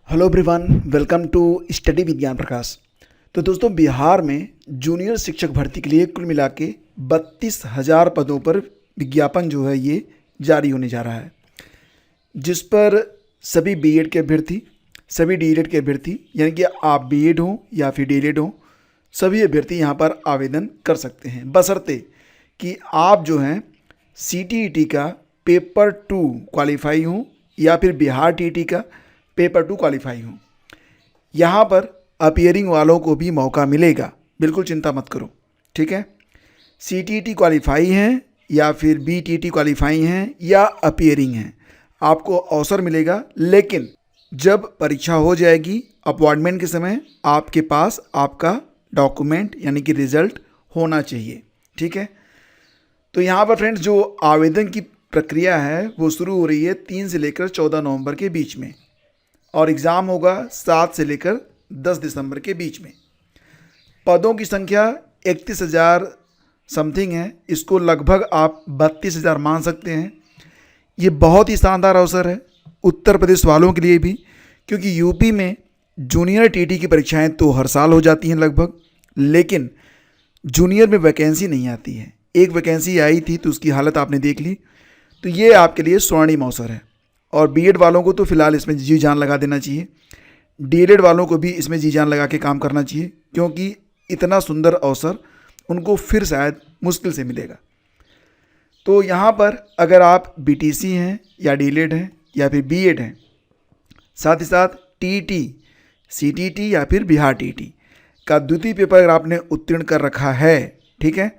Hello everyone, welcome to study Vigyan Prakash. तो दोस्तों, बिहार में जूनियर शिक्षक भर्ती के लिए कुल मिला के 32,000 पदों पर विज्ञापन जो है ये जारी होने जा रहा है, जिस पर सभी बीएड के अभ्यर्थी, सभी डीएलएड के अभ्यर्थी, यानी कि आप बीएड हो या फिर डीएलएड हो, सभी अभ्यर्थी यहाँ पर आवेदन कर सकते हैं, बशर्ते कि आप जो हैं सीटीईटी का पेपर 2 क्वालिफाई हो या फिर बिहार टीटी का पेपर 2 क्वालिफाई हो। यहाँ पर अपीयरिंग वालों को भी मौका मिलेगा, बिल्कुल चिंता मत करो, ठीक है। सीटीईटी क्वालिफाई हैं या फिर बीटीटी क्वालिफाई हैं या अपीयरिंग हैं, आपको अवसर मिलेगा। लेकिन जब परीक्षा हो जाएगी, अपॉइंटमेंट के समय आपके पास आपका डॉक्यूमेंट यानी कि रिजल्ट होना चाहिए, ठीक है। तो यहाँ पर फ्रेंड्स, जो आवेदन की प्रक्रिया है वो शुरू हो रही है 3 से लेकर 14 नवंबर के बीच में, और एग्ज़ाम होगा 7 से लेकर 10 दिसंबर के बीच में। पदों की संख्या 31,000 समथिंग है, इसको लगभग आप 32,000 मान सकते हैं। ये बहुत ही शानदार अवसर है उत्तर प्रदेश वालों के लिए भी, क्योंकि यूपी में जूनियर टीटी की परीक्षाएं तो हर साल हो जाती हैं लगभग, लेकिन जूनियर में वैकेंसी नहीं आती है। एक वैकेंसी आई थी तो उसकी हालत आपने देख ली। तो ये आपके लिए स्वर्णिम अवसर है, और बीएड वालों को तो फिलहाल इसमें जी जान लगा देना चाहिए। डीएलएड वालों को भी इसमें जी जान लगा के काम करना चाहिए, क्योंकि इतना सुंदर अवसर उनको फिर शायद मुश्किल से मिलेगा। तो यहाँ पर अगर आप बीटीसी हैं या डीएलएड हैं या फिर बीएड हैं, साथ ही साथ टीटी, सीटीटी या फिर बिहार टीटी का द्वितीय पेपर अगर आपने उत्तीर्ण कर रखा है, ठीक है।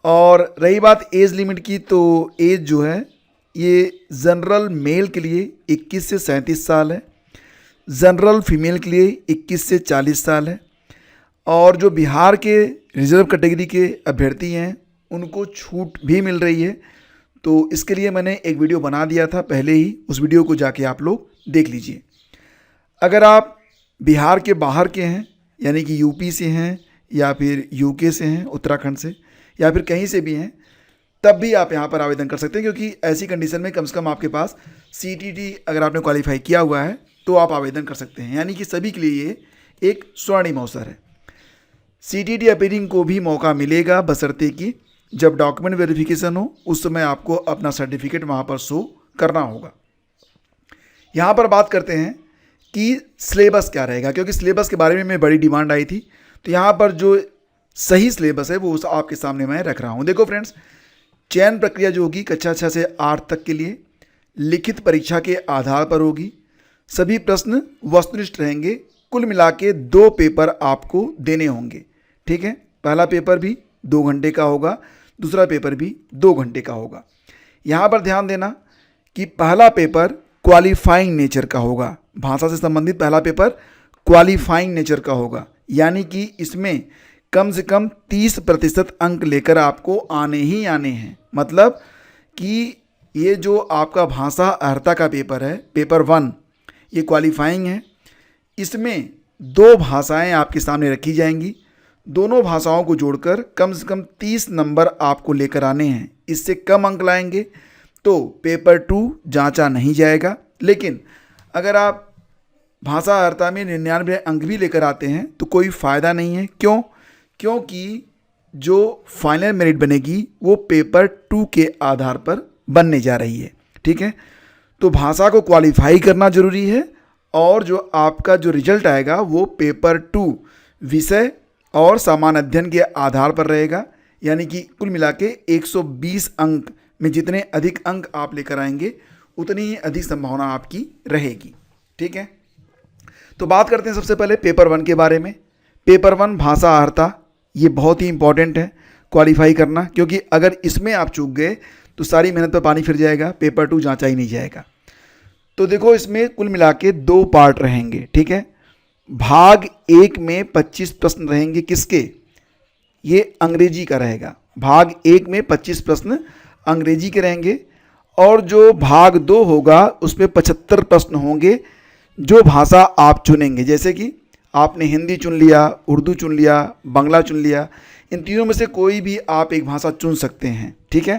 और रही बात एज लिमिट की, तो एज जो है ये जनरल मेल के लिए 21 से 37 साल है, जनरल फीमेल के लिए 21 से 40 साल है, और जो बिहार के रिजर्व कैटेगरी के अभ्यर्थी हैं उनको छूट भी मिल रही है। तो इसके लिए मैंने एक वीडियो बना दिया था पहले ही, उस वीडियो को जाके आप लोग देख लीजिए। अगर आप बिहार के बाहर के हैं, यानी कि यूपी से हैं या फिर यूके से हैं, उत्तराखंड से, या फिर कहीं से भी हैं, तब भी आप यहाँ पर आवेदन कर सकते हैं, क्योंकि ऐसी कंडीशन में कम से कम आपके पास सीटीटी अगर आपने क्वालिफाई किया हुआ है तो आप आवेदन कर सकते हैं। यानी कि सभी के लिए ये एक स्वर्णिम अवसर है। सीटीटी अपीयरिंग को भी मौका मिलेगा, बशर्ते कि जब डॉक्यूमेंट वेरिफिकेशन हो उस समय आपको अपना सर्टिफिकेट वहाँ पर शो करना होगा। यहाँ पर बात करते हैं कि सिलेबस क्या रहेगा, क्योंकि सिलेबस के बारे में बड़ी डिमांड आई थी। तो यहाँ पर जो सही सिलेबस है वो आपके सामने मैं रख रहा हूँ। देखो फ्रेंड्स, चयन प्रक्रिया जो होगी कक्षा 6 से 8 तक के लिए लिखित परीक्षा के आधार पर होगी। सभी प्रश्न वस्तुनिष्ठ रहेंगे। कुल मिला के 2 पेपर आपको देने होंगे, ठीक है। पहला पेपर भी 2 घंटे का होगा, दूसरा पेपर भी 2 घंटे का होगा। यहाँ पर ध्यान देना कि पहला पेपर क्वालिफाइंग नेचर का होगा, भाषा से संबंधित पहला पेपर क्वालिफाइंग नेचर का होगा, यानी कि इसमें कम से कम 30% अंक लेकर आपको आने ही आने हैं। मतलब कि ये जो आपका भाषा अर्हता का पेपर है, पेपर 1, ये क्वालिफाइंग है। इसमें 2 भाषाएं आपके सामने रखी जाएंगी, दोनों भाषाओं को जोड़कर कम से कम 30 नंबर आपको लेकर आने हैं। इससे कम अंक लाएंगे तो पेपर 2 जांचा नहीं जाएगा। लेकिन अगर आप भाषा अर्हता में 99 अंक भी लेकर आते हैं तो कोई फ़ायदा नहीं है। क्योंकि जो फाइनल मेरिट बनेगी वो पेपर 2 के आधार पर बनने जा रही है, ठीक है। तो भाषा को क्वालिफाई करना जरूरी है, और जो आपका जो रिजल्ट आएगा वो पेपर 2 विषय और सामान्य अध्ययन के आधार पर रहेगा। यानी कि कुल मिला के 120 अंक में जितने अधिक अंक आप लेकर आएंगे उतनी ही अधिक संभावना आपकी रहेगी, ठीक है। तो बात करते हैं सबसे पहले पेपर 1 के बारे में। पेपर 1 भाषा अर्हता, ये बहुत ही इंपॉर्टेंट है क्वालिफाई करना, क्योंकि अगर इसमें आप चूक गए तो सारी मेहनत पर पानी फिर जाएगा, पेपर 2 जांचा ही नहीं जाएगा। तो देखो, इसमें कुल मिला के 2 पार्ट रहेंगे, ठीक है। भाग 1 में 25 प्रश्न रहेंगे, किसके? ये अंग्रेजी का रहेगा। भाग 1 में 25 प्रश्न अंग्रेजी के रहेंगे, और जो भाग 2 होगा उसमें 75 प्रश्न होंगे जो भाषा आप चुनेंगे। जैसे कि आपने हिंदी चुन लिया, उर्दू चुन लिया, बांग्ला चुन लिया, इन तीनों में से कोई भी आप एक भाषा चुन सकते हैं, ठीक है।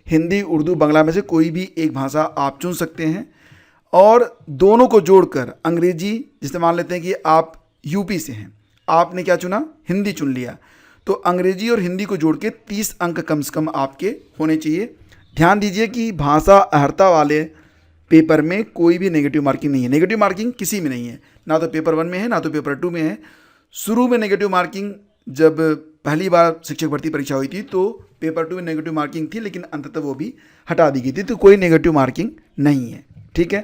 हिंदी, उर्दू, बांग्ला में से कोई भी एक भाषा आप चुन सकते हैं, और दोनों को जोड़कर अंग्रेजी, जैसे मान लेते हैं कि आप यूपी से हैं, आपने क्या चुना, हिंदी चुन लिया, तो अंग्रेजी और हिंदी को जोड़ के 30 अंक कम से कम आपके होने चाहिए। ध्यान दीजिए कि भाषा अहर्ता वाले पेपर में कोई भी नेगेटिव मार्किंग नहीं है, नेगेटिव मार्किंग किसी में नहीं है, ना तो पेपर 1 में है ना तो पेपर 2 में है। शुरू में नेगेटिव मार्किंग जब पहली बार शिक्षक भर्ती परीक्षा हुई थी तो पेपर 2 में नेगेटिव मार्किंग थी, लेकिन अंततः वो भी हटा दी गई थी, तो कोई नेगेटिव मार्किंग नहीं है। ठीक है,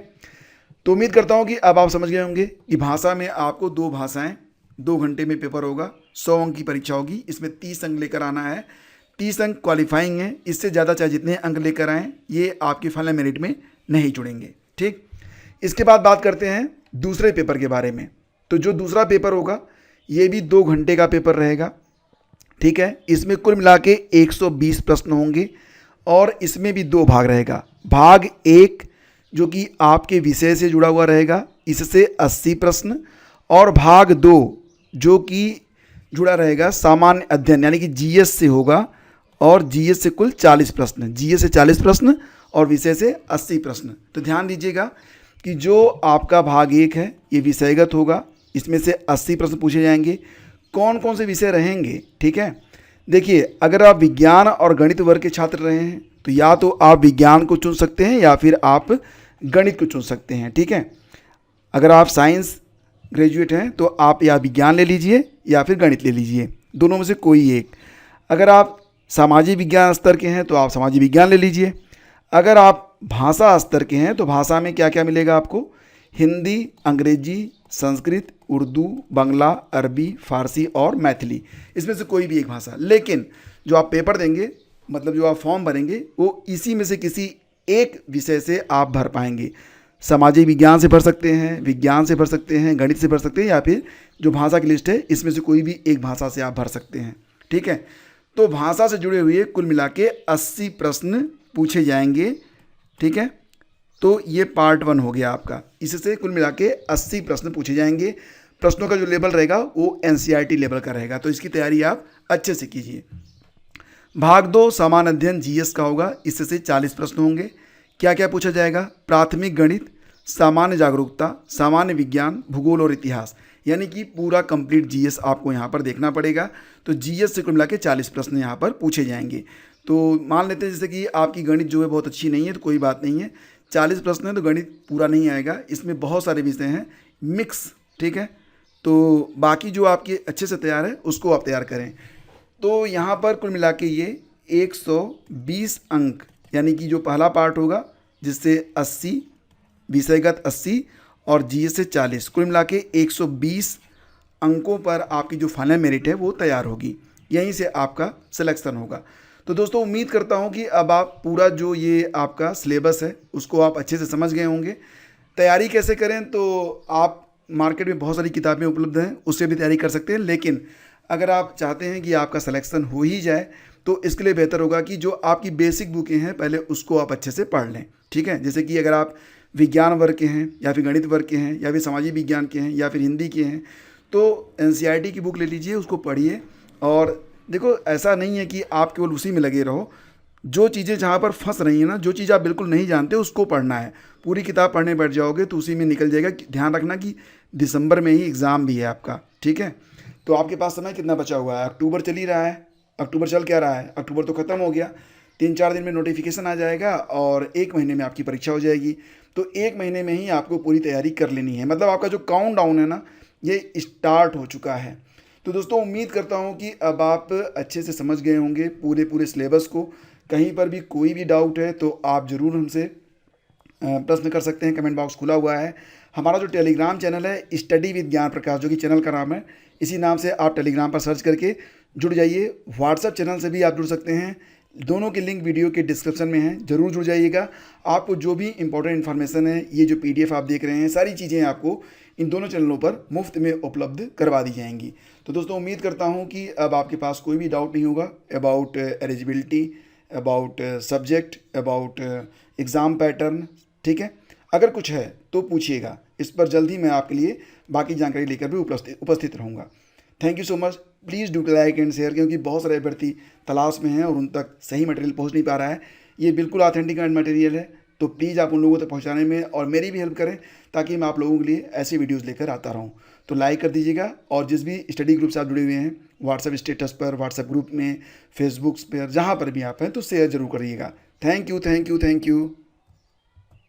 तो उम्मीद करता हूँ कि अब आप समझ गए होंगे कि भाषा में आपको 2 भाषाएं, 2 घंटे में पेपर होगा, 100 अंक की परीक्षा होगी, इसमें 30 अंक लेकर आना है। 30 अंक क्वालिफाइंग है, इससे ज़्यादा चाहे जितने अंक लेकर आएँ ये आपके फाइनल मेरिट में नहीं जुड़ेंगे। ठीक, इसके बाद बात करते हैं दूसरे पेपर के बारे में। तो जो दूसरा पेपर होगा ये भी 2 घंटे का पेपर रहेगा। ठीक है, इसमें कुल मिला के 120 प्रश्न होंगे और इसमें भी 2 भाग रहेगा। भाग 1 जो कि आपके विषय से जुड़ा हुआ रहेगा, इससे 80 प्रश्न, और भाग 2 जो कि जुड़ा रहेगा सामान्य अध्ययन यानी कि जीएस से होगा, और जीएस से कुल 40 प्रश्न, जीएस से 40 प्रश्न और विषय से 80 प्रश्न। तो ध्यान दीजिएगा कि जो आपका भाग 1 है ये विषयगत होगा, इसमें से 80 प्रश्न पूछे जाएंगे। कौन कौन से विषय रहेंगे, ठीक है, देखिए, अगर आप विज्ञान और गणित वर्ग के छात्र रहे हैं तो या तो आप विज्ञान को चुन सकते हैं या फिर आप गणित को चुन सकते हैं। ठीक है, अगर आप साइंस ग्रेजुएट हैं तो आप या विज्ञान ले लीजिए या फिर गणित ले लीजिए, दोनों में से कोई एक। अगर आप सामाजिक विज्ञान स्तर के हैं तो आप सामाजिक विज्ञान ले लीजिए। अगर आप भाषा स्तर के हैं तो भाषा में क्या क्या मिलेगा आपको, हिंदी, अंग्रेजी, संस्कृत, उर्दू, बांग्ला, अरबी, फारसी और मैथिली, इसमें से कोई भी एक भाषा। लेकिन जो आप पेपर देंगे, मतलब जो आप फॉर्म भरेंगे, वो इसी में से किसी एक विषय से आप भर पाएंगे। सामाजिक विज्ञान से भर सकते हैं, विज्ञान से भर सकते हैं, गणित से भर सकते हैं, या फिर जो भाषा की लिस्ट है इसमें से कोई भी एक भाषा से आप भर सकते हैं। ठीक है, तो भाषा से जुड़े हुए कुल मिला के 80 प्रश्न पूछे जाएंगे। ठीक है, तो ये पार्ट 1 हो गया आपका, इससे कुल मिला के 80 प्रश्न पूछे जाएंगे। प्रश्नों का जो लेवल रहेगा वो एनसीईआरटी लेवल का रहेगा, तो इसकी तैयारी आप अच्छे से कीजिए। भाग 2 सामान्य अध्ययन जीएस का होगा, इससे 40 प्रश्न होंगे। क्या क्या पूछा जाएगा, प्राथमिक गणित, सामान्य जागरूकता, सामान्य विज्ञान, भूगोल और इतिहास, यानी कि पूरा कंप्लीट जीएस आपको यहाँ पर देखना पड़ेगा। तो जीएस से कुल मिला के 40 प्रश्न यहाँ पर पूछे जाएंगे। तो मान लेते हैं जैसे कि आपकी गणित जो है बहुत अच्छी नहीं है तो कोई बात नहीं है, 40 प्रश्न है तो गणित पूरा नहीं आएगा, इसमें बहुत सारे विषय हैं मिक्स। ठीक है, तो बाकी जो आपके अच्छे से तैयार है उसको आप तैयार करें। तो यहाँ पर कुल मिला के ये 120 अंक, यानी कि जो पहला पार्ट होगा जिससे 80, विषयगत 80 और जीएस से 40, कुल मिला के 120 अंकों पर आपकी जो फाइनल मेरिट है वो तैयार होगी, यहीं से आपका सिलेक्शन होगा। तो दोस्तों उम्मीद करता हूँ कि अब आप पूरा जो ये आपका सिलेबस है उसको आप अच्छे से समझ गए होंगे। तैयारी कैसे करें, तो आप मार्केट में बहुत सारी किताबें उपलब्ध हैं, उससे भी तैयारी कर सकते हैं, लेकिन अगर आप चाहते हैं कि आपका सिलेक्शन हो ही जाए तो इसके लिए बेहतर होगा कि जो आपकी बेसिक बुकें हैं पहले उसको आप अच्छे से पढ़ लें। ठीक है, जैसे कि अगर आप विज्ञान वर्ग के हैं या फिर गणित वर्ग के हैं या फिर सामाजिक विज्ञान के हैं या फिर हिंदी के हैं तो एनसीईआरटी की बुक ले लीजिए, उसको पढ़िए। और देखो, ऐसा नहीं है कि आप केवल उसी में लगे रहो, जो चीज़ें जहाँ पर फंस रही हैं ना, जो चीज़ आप बिल्कुल नहीं जानते उसको पढ़ना है। पूरी किताब पढ़ने बैठ जाओगे तो उसी में निकल जाएगा। ध्यान रखना कि दिसंबर में ही एग्ज़ाम भी है आपका। ठीक है, तो आपके पास समय कितना बचा हुआ है, अक्टूबर चल ही रहा है, अक्टूबर चल क्या रहा है, अक्टूबर तो ख़त्म हो गया, 3-4 दिन में नोटिफिकेशन आ जाएगा और 1 महीने में आपकी परीक्षा हो जाएगी। तो 1 महीने में ही आपको पूरी तैयारी कर लेनी है, मतलब आपका जो काउंट डाउन है ना ये स्टार्ट हो चुका है। तो दोस्तों उम्मीद करता हूँ कि अब आप अच्छे से समझ गए होंगे पूरे सिलेबस को। कहीं पर भी कोई भी डाउट है तो आप ज़रूर हमसे प्रश्न कर सकते हैं, कमेंट बॉक्स खुला हुआ है। हमारा जो टेलीग्राम चैनल है स्टडी विद ज्ञान प्रकाश, जो कि चैनल का नाम है, इसी नाम से आप टेलीग्राम पर सर्च करके जुड़ जाइए। व्हाट्सएप चैनल से भी आप जुड़ सकते हैं, दोनों के लिंक वीडियो के डिस्क्रिप्शन में हैं, ज़रूर जुड़ जाइएगा। आपको जो भी इंपॉर्टेंट इन्फॉर्मेशन है, ये जो PDF आप देख रहे हैं, सारी चीज़ें आपको इन दोनों चैनलों पर मुफ्त में उपलब्ध करवा दी जाएंगी। तो दोस्तों उम्मीद करता हूँ कि अब आपके पास कोई भी डाउट नहीं होगा about eligibility, about subject, about exam pattern. ठीक है, अगर कुछ है तो पूछिएगा, इस पर जल्द ही मैं आपके लिए बाकी जानकारी लेकर भी उपस्थित रहूँगा। Thank you so much. Please do like and share, क्योंकि बहुत सारे अभ्यर्थी तलाश में हैं और उन तक सही मटेरियल पहुंच नहीं पा रहा है। ये बिल्कुल ऑथेंटिक मटेरियल है, तो प्लीज़ आप उन लोगों तक पहुंचाने में और मेरी भी हेल्प करें, ताकि मैं आप लोगों के लिए ऐसी वीडियोस लेकर आता रहूं। तो लाइक कर दीजिएगा, और जिस भी स्टडी ग्रुप से आप जुड़े हुए हैं, व्हाट्सएप स्टेटस पर, व्हाट्सएप ग्रुप में, फेसबुक पर, जहाँ पर भी आप हैं, तो शेयर जरूर करिएगा। Thank you, thank you, thank you.